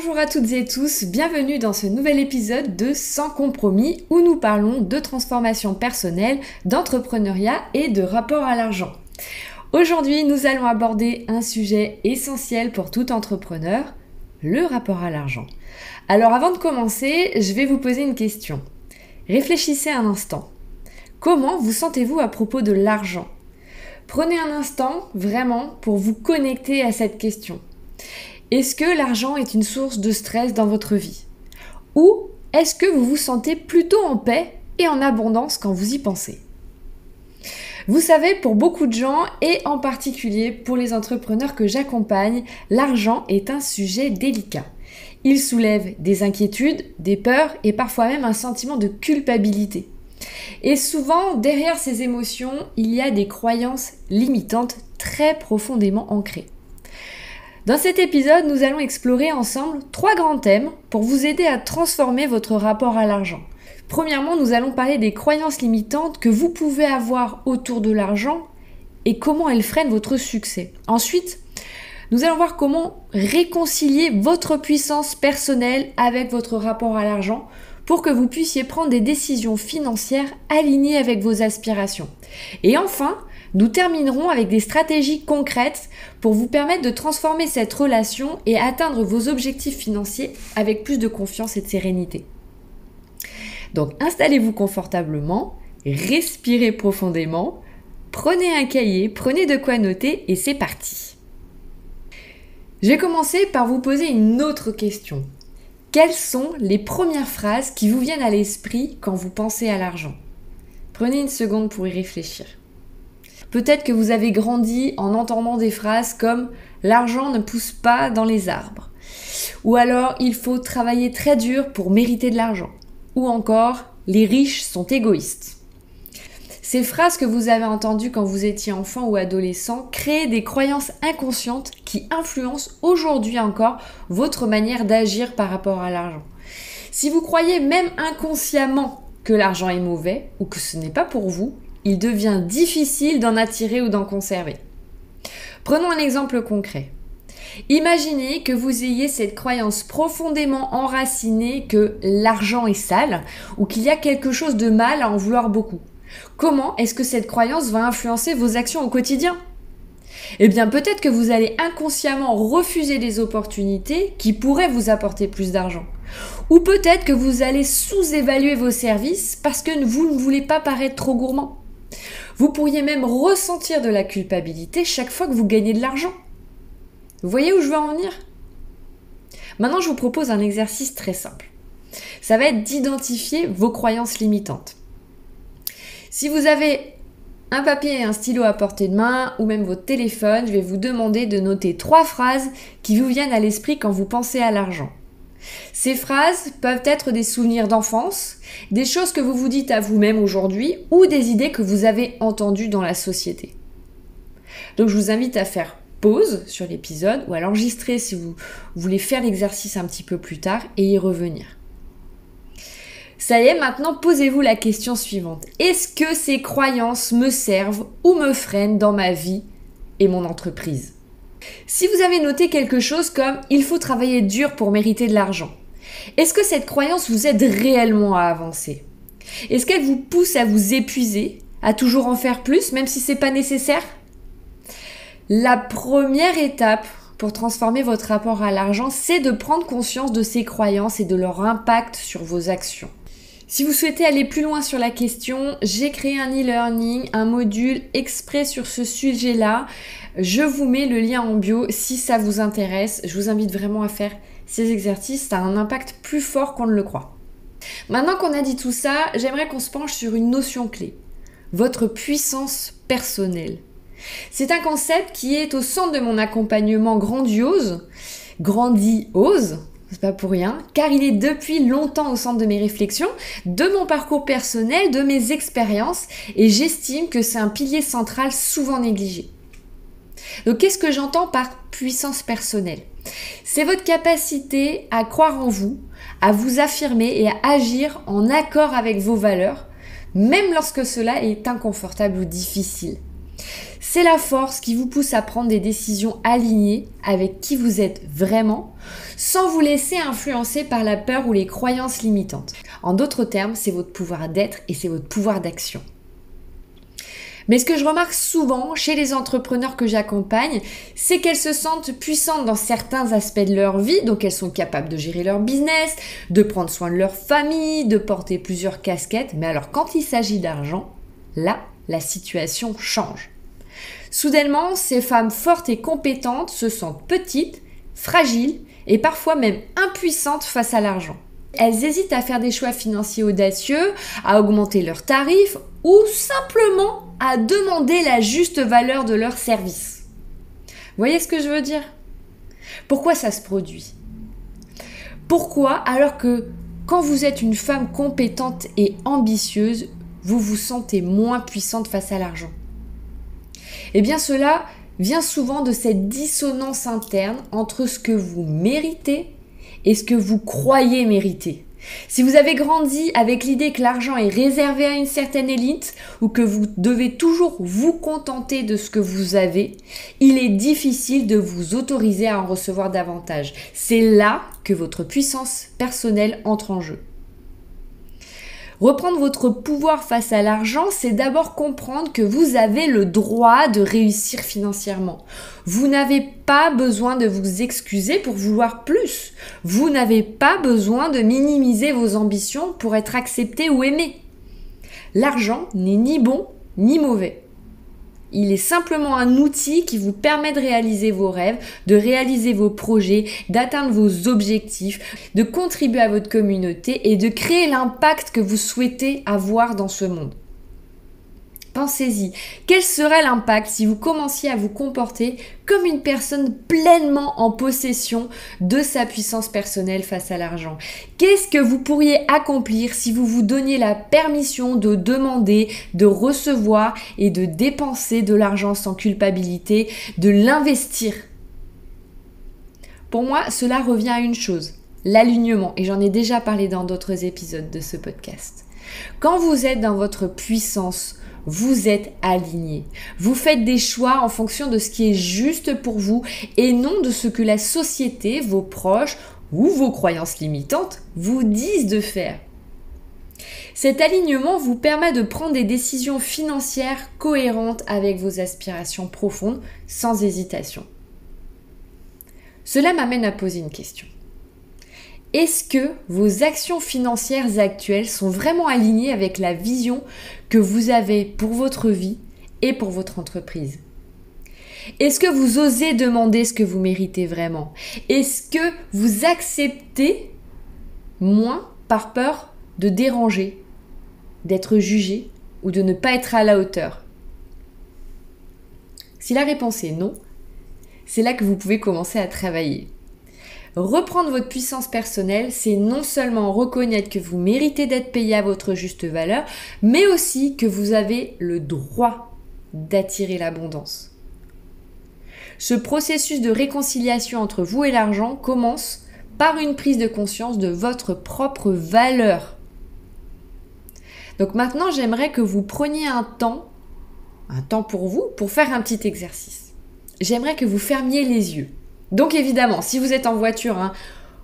Bonjour à toutes et tous, bienvenue dans ce nouvel épisode de Sans compromis où nous parlons de transformation personnelle, d'entrepreneuriat et de rapport à l'argent. Aujourd'hui, nous allons aborder un sujet essentiel pour tout entrepreneur, le rapport à l'argent. Alors avant de commencer, je vais vous poser une question. Réfléchissez un instant. Comment vous sentez-vous à propos de l'argent ? Prenez un instant vraiment pour vous connecter à cette question. Est-ce que l'argent est une source de stress dans votre vie ? Ou est-ce que vous vous sentez plutôt en paix et en abondance quand vous y pensez ? Vous savez, pour beaucoup de gens, et en particulier pour les entrepreneurs que j'accompagne, l'argent est un sujet délicat. Il soulève des inquiétudes, des peurs et parfois même un sentiment de culpabilité. Et souvent, derrière ces émotions, il y a des croyances limitantes très profondément ancrées. Dans cet épisode, nous allons explorer ensemble 3 grands thèmes pour vous aider à transformer votre rapport à l'argent. Premièrement, nous allons parler des croyances limitantes que vous pouvez avoir autour de l'argent et comment elles freinent votre succès. Ensuite, nous allons voir comment réconcilier votre puissance personnelle avec votre rapport à l'argent pour que vous puissiez prendre des décisions financières alignées avec vos aspirations. Et enfin, nous terminerons avec des stratégies concrètes pour vous permettre de transformer cette relation et atteindre vos objectifs financiers avec plus de confiance et de sérénité. Donc installez-vous confortablement, respirez profondément, prenez un cahier, prenez de quoi noter et c'est parti. Je vais commencer par vous poser une autre question. Quelles sont les premières phrases qui vous viennent à l'esprit quand vous pensez à l'argent ? Prenez une seconde pour y réfléchir. Peut-être que vous avez grandi en entendant des phrases comme « l'argent ne pousse pas dans les arbres » ou alors « il faut travailler très dur pour mériter de l'argent » ou encore « les riches sont égoïstes ». Ces phrases que vous avez entendues quand vous étiez enfant ou adolescent créent des croyances inconscientes qui influencent aujourd'hui encore votre manière d'agir par rapport à l'argent. Si vous croyez même inconsciemment que l'argent est mauvais ou que ce n'est pas pour vous, il devient difficile d'en attirer ou d'en conserver. Prenons un exemple concret. Imaginez que vous ayez cette croyance profondément enracinée que l'argent est sale ou qu'il y a quelque chose de mal à en vouloir beaucoup. Comment est-ce que cette croyance va influencer vos actions au quotidien ? Eh bien, peut-être que vous allez inconsciemment refuser des opportunités qui pourraient vous apporter plus d'argent. Ou peut-être que vous allez sous-évaluer vos services parce que vous ne voulez pas paraître trop gourmand. Vous pourriez même ressentir de la culpabilité chaque fois que vous gagnez de l'argent. Vous voyez où je veux en venir ? Maintenant, je vous propose un exercice très simple. Ça va être d'identifier vos croyances limitantes. Si vous avez un papier et un stylo à portée de main ou même votre téléphone, je vais vous demander de noter 3 phrases qui vous viennent à l'esprit quand vous pensez à l'argent. Ces phrases peuvent être des souvenirs d'enfance, des choses que vous vous dites à vous-même aujourd'hui ou des idées que vous avez entendues dans la société. Donc je vous invite à faire pause sur l'épisode ou à l'enregistrer si vous voulez faire l'exercice un petit peu plus tard et y revenir. Ça y est, maintenant posez-vous la question suivante. Est-ce que ces croyances me servent ou me freinent dans ma vie et mon entreprise ? Si vous avez noté quelque chose comme « il faut travailler dur pour mériter de l'argent », est-ce que cette croyance vous aide réellement à avancer ? Est-ce qu'elle vous pousse à vous épuiser, à toujours en faire plus, même si c'est pas nécessaire ? La première étape pour transformer votre rapport à l'argent, c'est de prendre conscience de ces croyances et de leur impact sur vos actions. Si vous souhaitez aller plus loin sur la question, j'ai créé un e-learning, un module exprès sur ce sujet-là. Je vous mets le lien en bio si ça vous intéresse. Je vous invite vraiment à faire ces exercices. Ça a un impact plus fort qu'on ne le croit. Maintenant qu'on a dit tout ça, j'aimerais qu'on se penche sur une notion clé. Votre puissance personnelle. C'est un concept qui est au centre de mon accompagnement grandiose, c'est pas pour rien, car il est depuis longtemps au centre de mes réflexions, de mon parcours personnel, de mes expériences, et j'estime que c'est un pilier central souvent négligé. Donc qu'est-ce que j'entends par puissance personnelle ? C'est votre capacité à croire en vous, à vous affirmer et à agir en accord avec vos valeurs, même lorsque cela est inconfortable ou difficile. C'est la force qui vous pousse à prendre des décisions alignées avec qui vous êtes vraiment, sans vous laisser influencer par la peur ou les croyances limitantes. En d'autres termes, c'est votre pouvoir d'être et c'est votre pouvoir d'action. Mais ce que je remarque souvent chez les entrepreneurs que j'accompagne, c'est qu'elles se sentent puissantes dans certains aspects de leur vie, donc elles sont capables de gérer leur business, de prendre soin de leur famille, de porter plusieurs casquettes, mais alors quand il s'agit d'argent, là, la situation change. Soudainement, ces femmes fortes et compétentes se sentent petites, fragiles et parfois même impuissantes face à l'argent. Elles hésitent à faire des choix financiers audacieux, à augmenter leurs tarifs ou simplement à demander la juste valeur de leurs services. Vous voyez ce que je veux dire? Pourquoi ça se produit? Pourquoi, alors que quand vous êtes une femme compétente et ambitieuse, vous vous sentez moins puissante face à l'argent? Eh bien cela vient souvent de cette dissonance interne entre ce que vous méritez et ce que vous croyez mériter. Si vous avez grandi avec l'idée que l'argent est réservé à une certaine élite ou que vous devez toujours vous contenter de ce que vous avez, il est difficile de vous autoriser à en recevoir davantage. C'est là que votre puissance personnelle entre en jeu. Reprendre votre pouvoir face à l'argent, c'est d'abord comprendre que vous avez le droit de réussir financièrement. Vous n'avez pas besoin de vous excuser pour vouloir plus. Vous n'avez pas besoin de minimiser vos ambitions pour être accepté ou aimé. L'argent n'est ni bon ni mauvais. Il est simplement un outil qui vous permet de réaliser vos rêves, de réaliser vos projets, d'atteindre vos objectifs, de contribuer à votre communauté et de créer l'impact que vous souhaitez avoir dans ce monde. Pensez-y, quel serait l'impact si vous commenciez à vous comporter comme une personne pleinement en possession de sa puissance personnelle face à l'argent? Qu'est-ce que vous pourriez accomplir si vous vous donniez la permission de demander, de recevoir et de dépenser de l'argent sans culpabilité, de l'investir? Pour moi, cela revient à une chose, l'alignement, et j'en ai déjà parlé dans d'autres épisodes de ce podcast. Quand vous êtes dans votre puissance, vous êtes aligné. Vous faites des choix en fonction de ce qui est juste pour vous et non de ce que la société, vos proches ou vos croyances limitantes vous disent de faire. Cet alignement vous permet de prendre des décisions financières cohérentes avec vos aspirations profondes sans hésitation. Cela m'amène à poser une question. Est-ce que vos actions financières actuelles sont vraiment alignées avec la vision que vous avez pour votre vie et pour votre entreprise? Est-ce que vous osez demander ce que vous méritez vraiment? Est-ce que vous acceptez moins par peur de déranger, d'être jugé ou de ne pas être à la hauteur? Si la réponse est non, c'est là que vous pouvez commencer à travailler. Reprendre votre puissance personnelle, c'est non seulement reconnaître que vous méritez d'être payé à votre juste valeur, mais aussi que vous avez le droit d'attirer l'abondance. Ce processus de réconciliation entre vous et l'argent commence par une prise de conscience de votre propre valeur. Donc maintenant, j'aimerais que vous preniez un temps pour vous, pour faire un petit exercice. J'aimerais que vous fermiez les yeux. Donc évidemment, si vous êtes en voiture,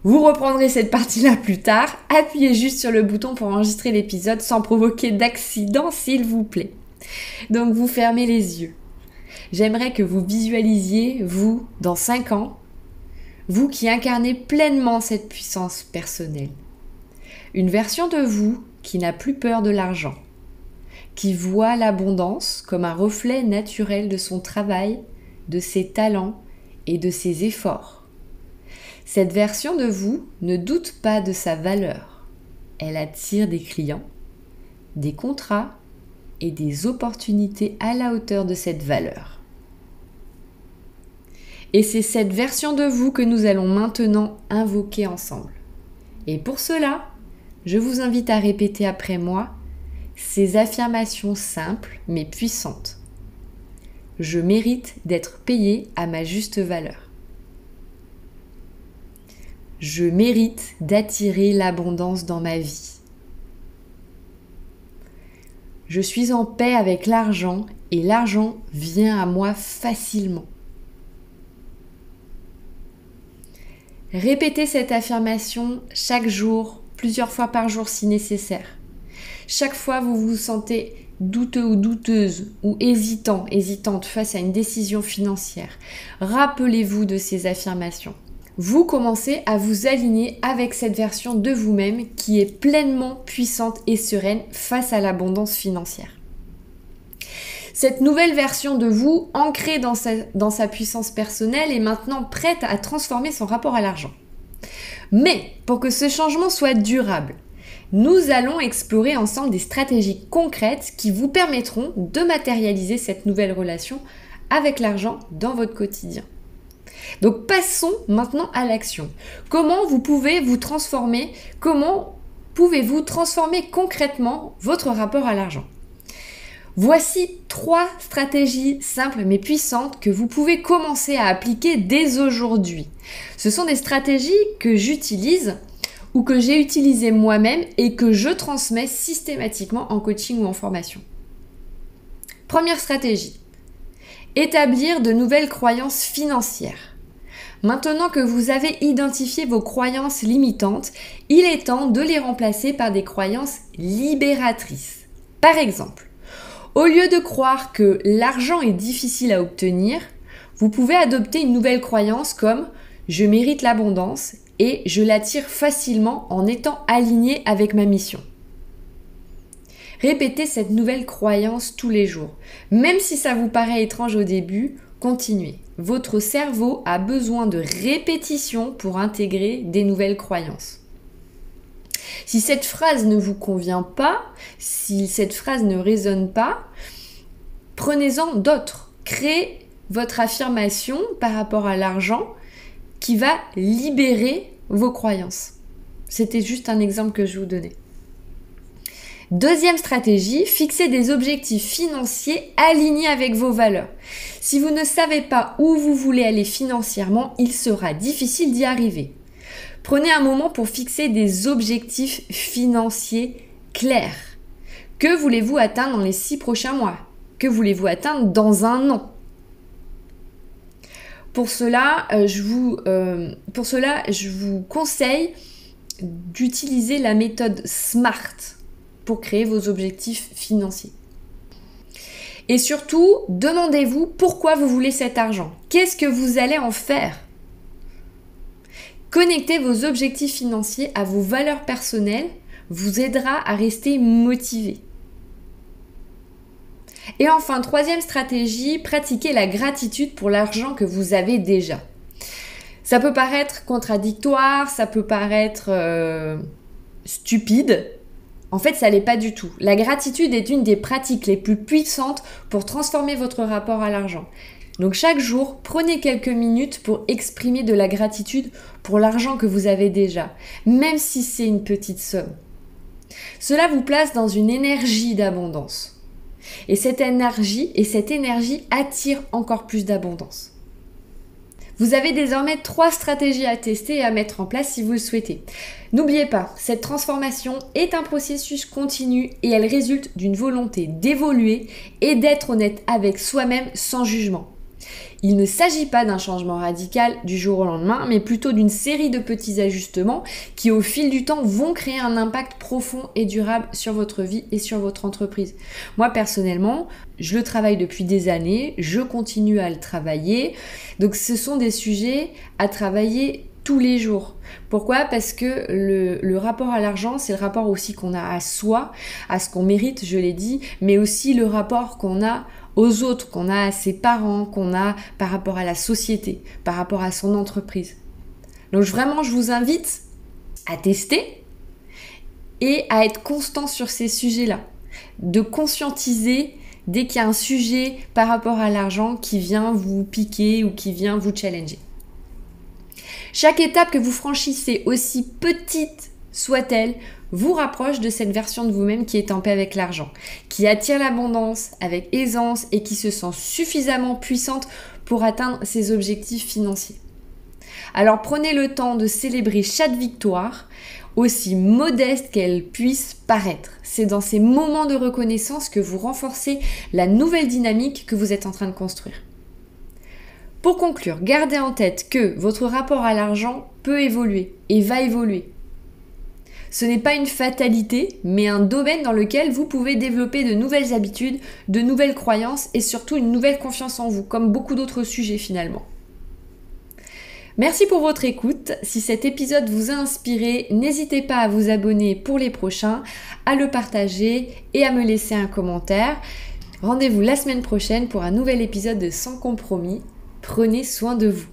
vous reprendrez cette partie-là plus tard. Appuyez juste sur le bouton pour enregistrer l'épisode sans provoquer d'accident, s'il vous plaît. Donc vous fermez les yeux. J'aimerais que vous visualisiez, vous, dans 5 ans, vous qui incarnez pleinement cette puissance personnelle. Une version de vous qui n'a plus peur de l'argent, qui voit l'abondance comme un reflet naturel de son travail, de ses talents, et de ses efforts. Cette version de vous ne doute pas de sa valeur. Elle attire des clients, des contrats et des opportunités à la hauteur de cette valeur. Et c'est cette version de vous que nous allons maintenant invoquer ensemble. Et pour cela, je vous invite à répéter après moi ces affirmations simples mais puissantes. Je mérite d'être payé à ma juste valeur. Je mérite d'attirer l'abondance dans ma vie. Je suis en paix avec l'argent et l'argent vient à moi facilement. Répétez cette affirmation chaque jour, plusieurs fois par jour si nécessaire. Chaque fois vous vous sentez douteux ou douteuse ou hésitante face à une décision financière, rappelez-vous de ces affirmations. Vous commencez à vous aligner avec cette version de vous-même qui est pleinement puissante et sereine face à l'abondance financière. Cette nouvelle version de vous, ancrée dans sa puissance personnelle, est maintenant prête à transformer son rapport à l'argent. Mais pour que ce changement soit durable, nous allons explorer ensemble des stratégies concrètes qui vous permettront de matérialiser cette nouvelle relation avec l'argent dans votre quotidien. Donc passons maintenant à l'action. Comment pouvez-vous transformer concrètement votre rapport à l'argent ? Voici 3 stratégies simples mais puissantes que vous pouvez commencer à appliquer dès aujourd'hui. Ce sont des stratégies que j'utilise ou que j'ai utilisées moi-même et que je transmets systématiquement en coaching ou en formation. Première stratégie, établir de nouvelles croyances financières. Maintenant que vous avez identifié vos croyances limitantes, il est temps de les remplacer par des croyances libératrices. Par exemple, au lieu de croire que l'argent est difficile à obtenir, vous pouvez adopter une nouvelle croyance comme « je mérite l'abondance » et « je l'attire facilement en étant aligné avec ma mission ». Répétez cette nouvelle croyance tous les jours. Même si ça vous paraît étrange au début, continuez. Votre cerveau a besoin de répétition pour intégrer des nouvelles croyances. Si cette phrase ne vous convient pas, si cette phrase ne résonne pas, prenez-en d'autres. Créez votre affirmation par rapport à l'argent qui va libérer vos croyances. C'était juste un exemple que je vous donnais. Deuxième stratégie, fixez des objectifs financiers alignés avec vos valeurs. Si vous ne savez pas où vous voulez aller financièrement, il sera difficile d'y arriver. Prenez un moment pour fixer des objectifs financiers clairs. Que voulez-vous atteindre dans les 6 prochains mois ? Que voulez-vous atteindre dans un an ? Pour cela, je vous conseille d'utiliser la méthode SMART pour créer vos objectifs financiers. Et surtout, demandez-vous pourquoi vous voulez cet argent. Qu'est-ce que vous allez en faire ? Connecter vos objectifs financiers à vos valeurs personnelles vous aidera à rester motivé. Et enfin, troisième stratégie, pratiquez la gratitude pour l'argent que vous avez déjà. Ça peut paraître contradictoire, ça peut paraître stupide. En fait, ça l'est pas du tout. La gratitude est une des pratiques les plus puissantes pour transformer votre rapport à l'argent. Donc chaque jour, prenez quelques minutes pour exprimer de la gratitude pour l'argent que vous avez déjà, même si c'est une petite somme. Cela vous place dans une énergie d'abondance. Et cette énergie attire encore plus d'abondance. Vous avez désormais 3 stratégies à tester et à mettre en place si vous le souhaitez. N'oubliez pas, cette transformation est un processus continu et elle résulte d'une volonté d'évoluer et d'être honnête avec soi-même sans jugement. Il ne s'agit pas d'un changement radical du jour au lendemain, mais plutôt d'une série de petits ajustements qui au fil du temps vont créer un impact profond et durable sur votre vie et sur votre entreprise. Moi personnellement, je le travaille depuis des années, je continue à le travailler, donc ce sont des sujets à travailler tous les jours. Pourquoi ? Parce que le rapport à l'argent, c'est le rapport aussi qu'on a à soi, à ce qu'on mérite, je l'ai dit, mais aussi le rapport qu'on a aux autres, qu'on a à ses parents, qu'on a par rapport à la société, par rapport à son entreprise. Donc vraiment, je vous invite à tester et à être constant sur ces sujets-là, de conscientiser dès qu'il y a un sujet par rapport à l'argent qui vient vous piquer ou qui vient vous challenger. Chaque étape que vous franchissez, aussi petite soit-elle, vous rapproche de cette version de vous-même qui est en paix avec l'argent, qui attire l'abondance avec aisance et qui se sent suffisamment puissante pour atteindre ses objectifs financiers. Alors prenez le temps de célébrer chaque victoire, aussi modeste qu'elle puisse paraître. C'est dans ces moments de reconnaissance que vous renforcez la nouvelle dynamique que vous êtes en train de construire. Pour conclure, gardez en tête que votre rapport à l'argent peut évoluer et va évoluer. Ce n'est pas une fatalité, mais un domaine dans lequel vous pouvez développer de nouvelles habitudes, de nouvelles croyances et surtout une nouvelle confiance en vous, comme beaucoup d'autres sujets finalement. Merci pour votre écoute. Si cet épisode vous a inspiré, n'hésitez pas à vous abonner pour les prochains, à le partager et à me laisser un commentaire. Rendez-vous la semaine prochaine pour un nouvel épisode de Sans compromis. Prenez soin de vous.